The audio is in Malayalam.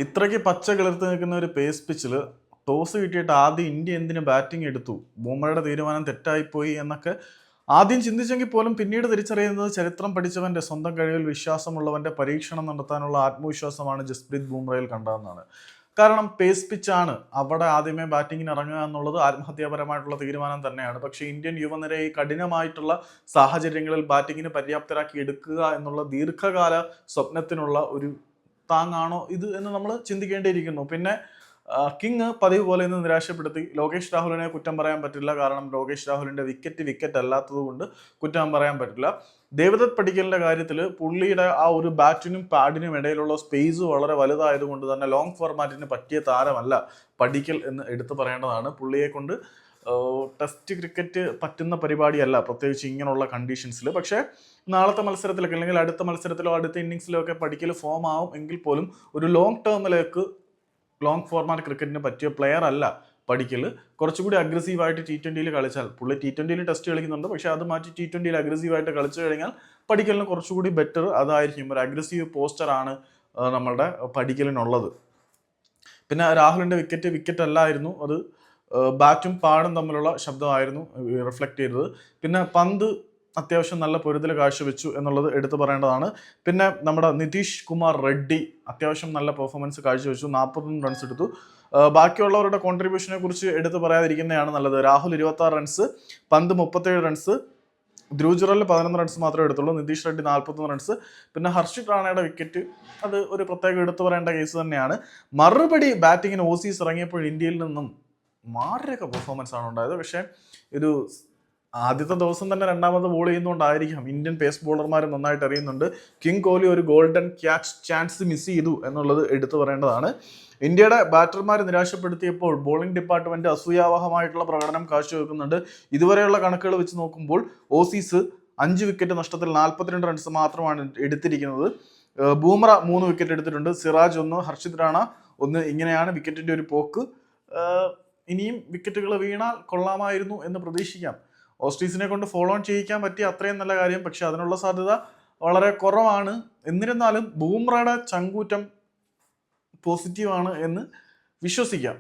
ഇത്രയ്ക്ക് പച്ച കിളിർത്ത് നിൽക്കുന്ന ഒരു പേസ് പിച്ചിൽ ടോസ് കിട്ടിയിട്ട് ആദ്യം ഇന്ത്യ എന്തിന് ബാറ്റിംഗ് എടുത്തു, ബൂമറയുടെ തീരുമാനം തെറ്റായിപ്പോയി എന്നൊക്കെ ആദ്യം ചിന്തിച്ചെങ്കിൽ പോലും പിന്നീട് തിരിച്ചറിയുന്നത് ചരിത്രം പഠിച്ചവന്റെ സ്വന്തം കഴിവിൽ വിശ്വാസമുള്ളവന്റെ പരീക്ഷണം നടത്താനുള്ള ആത്മവിശ്വാസമാണ് ജസ്പ്രീത് ബൂമറയിൽ കണ്ടതെന്നാണ്. കാരണം പേസ് പിച്ചാണ്, അവിടെ ആദ്യമേ ബാറ്റിങ്ങിന് ഇറങ്ങുക എന്നുള്ളത് ആത്മഹത്യാപരമായിട്ടുള്ള തീരുമാനം തന്നെയാണ്. പക്ഷേ ഇന്ത്യൻ യുവനിരയെ കഠിനമായിട്ടുള്ള സാഹചര്യങ്ങളിൽ ബാറ്റിങ്ങിന് പര്യാപ്തരാക്കി എടുക്കുക എന്നുള്ള ദീർഘകാല സ്വപ്നത്തിനുള്ള ഒരു താങ്ങാണോ ഇത് എന്ന് നമ്മൾ ചിന്തിക്കേണ്ടിയിരിക്കുന്നു. പിന്നെ കിങ് പതിവ് പോലെ ഇന്ന് നിരാശപ്പെടുത്തി. ലോകേഷ് രാഹുലിനെ കുറ്റം പറയാൻ പറ്റില്ല, കാരണം ലോകേഷ് രാഹുലിന്റെ വിക്കറ്റ് അല്ലാത്തത് കൊണ്ട് കുറ്റം പറയാൻ പറ്റില്ല. ദേവദത്ത് പടിക്കലിന്റെ കാര്യത്തിൽ പുള്ളിയുടെ ആ ഒരു ബാറ്റിനും പാഡിനും ഇടയിലുള്ള സ്പേസ് വളരെ വലുതായതുകൊണ്ട് തന്നെ ലോങ് ഫോർമാറ്റിന് പറ്റിയ താരമല്ല പടിക്കൽ എന്ന് എടുത്തു പറയേണ്ടതാണ്. പുള്ളിയെ കൊണ്ട് ടെസ്റ്റ് ക്രിക്കറ്റ് പറ്റുന്ന പരിപാടിയല്ല, പ്രത്യേകിച്ച് ഇങ്ങനെയുള്ള കണ്ടീഷൻസിൽ. പക്ഷേ നാളത്തെ മത്സരത്തിലൊക്കെ അല്ലെങ്കിൽ അടുത്ത മത്സരത്തിലോ അടുത്ത ഇന്നിങ്സിലോ ഒക്കെ പടിക്കൽ ഫോം ആവും എങ്കിൽ പോലും ഒരു ലോങ് ടേമിലേക്ക് ലോങ് ഫോർമാറ്റ് ക്രിക്കറ്റിന് പറ്റിയ പ്ലെയർ അല്ല പടിക്കൽ. കുറച്ചുകൂടി അഗ്രസീവായിട്ട് T20 കളിച്ചാൽ, പുള്ളി T20 ടെസ്റ്റ് കളിക്കുന്നുണ്ട്, പക്ഷേ അത് മാറ്റി T20 അഗ്രസീവായിട്ട് കളിച്ചു കഴിഞ്ഞാൽ പടിക്കലിന് കുറച്ചുകൂടി ബെറ്റർ അതായിരിക്കും. ഒരു അഗ്രസീവ് പോസ്റ്ററാണ് നമ്മളുടെ പടിക്കലിനുള്ളത്. പിന്നെ രാഹുലിന്റെ വിക്കറ്റ് അല്ലായിരുന്നു, അത് ബാറ്റും പാടും തമ്മിലുള്ള ശബ്ദമായിരുന്നു റിഫ്ലക്ട് ചെയ്തത്. പിന്നെ പന്ത് അത്യാവശ്യം നല്ല പൊരുതൽ കാഴ്ചവെച്ചു എന്നുള്ളത് എടുത്തു പറയേണ്ടതാണ്. പിന്നെ നമ്മുടെ നിതീഷ് കുമാർ റെഡ്ഡി അത്യാവശ്യം നല്ല പെർഫോമൻസ് കാഴ്ചവെച്ചു, 41 റൺസ് എടുത്തു. ബാക്കിയുള്ളവരുടെ കോൺട്രിബ്യൂഷനെ കുറിച്ച് എടുത്തു പറയാതിരിക്കുന്നതാണ് നല്ലത്. രാഹുൽ 26 റൺസ്, പന്ത് 37 റൺസ്, ധ്രുവ് ജുറൽ 11 റൺസ് മാത്രമേ എടുത്തുള്ളൂ, നിതീഷ് റെഡ്ഡി 41 റൺസ്. പിന്നെ ഹർഷിത് റാണയുടെ വിക്കറ്റ്, അത് ഒരു പ്രത്യേകം എടുത്തു പറയേണ്ട കേസ് തന്നെയാണ്. മറുപടി ബാറ്റിങ്ങിന് ഓസീസ് ഇറങ്ങിയപ്പോൾ ഇന്ത്യയിൽ നിന്നും മാരക പെർഫോമൻസ് ആണ് ഉണ്ടായത്. പക്ഷേ ഒരു ആദ്യത്തെ ദിവസം തന്നെ രണ്ടാമത് ബോൾ ചെയ്യുന്നതുകൊണ്ടായിരിക്കാം ഇന്ത്യൻ പേസ് ബോളർമാർ നന്നായിട്ട് അറിയുന്നുണ്ട്. കിങ് കോഹ്ലി ഒരു ഗോൾഡൻ ക്യാച്ച് ചാൻസ് മിസ് ചെയ്തു എന്നുള്ളത് എടുത്തു പറയേണ്ടതാണ്. ഇന്ത്യയുടെ ബാറ്റർമാർ നിരാശപ്പെടുത്തിയപ്പോൾ ബോളിംഗ് ഡിപ്പാർട്ട്മെന്റ് അസൂയാവഹമായിട്ടുള്ള പ്രകടനം കാഴ്ചവെക്കുന്നുണ്ട്. ഇതുവരെയുള്ള കണക്കുകൾ വെച്ച് നോക്കുമ്പോൾ ഓസീസ് 5 വിക്കറ്റ് നഷ്ടത്തിൽ 42 റൺസ് മാത്രമാണ് എടുത്തിരിക്കുന്നത്. ബൂമറ 3 വിക്കറ്റ് എടുത്തിട്ടുണ്ട്, സിറാജ് 1, ഹർഷിത് റാണ 1. ഇങ്ങനെയാണ് വിക്കറ്റിന്റെ ഒരു പോക്ക്. ഇനിയും വിക്കറ്റുകൾ വീണാൽ കൊള്ളാമായിരുന്നു എന്ന് പ്രതീക്ഷിക്കാം. ഓസ്ട്രീസിനെ കൊണ്ട് ഫോളോ ഓൺ ചെയ്യിക്കാൻ പറ്റിയ അത്രയും നല്ല കാര്യം, പക്ഷെ അതിനുള്ള സാധ്യത വളരെ കുറവാണ്. എന്നിരുന്നാലും ബൂമറയുടെ ചങ്കൂറ്റം പോസിറ്റീവാണ് എന്ന് വിശ്വസിക്കാം.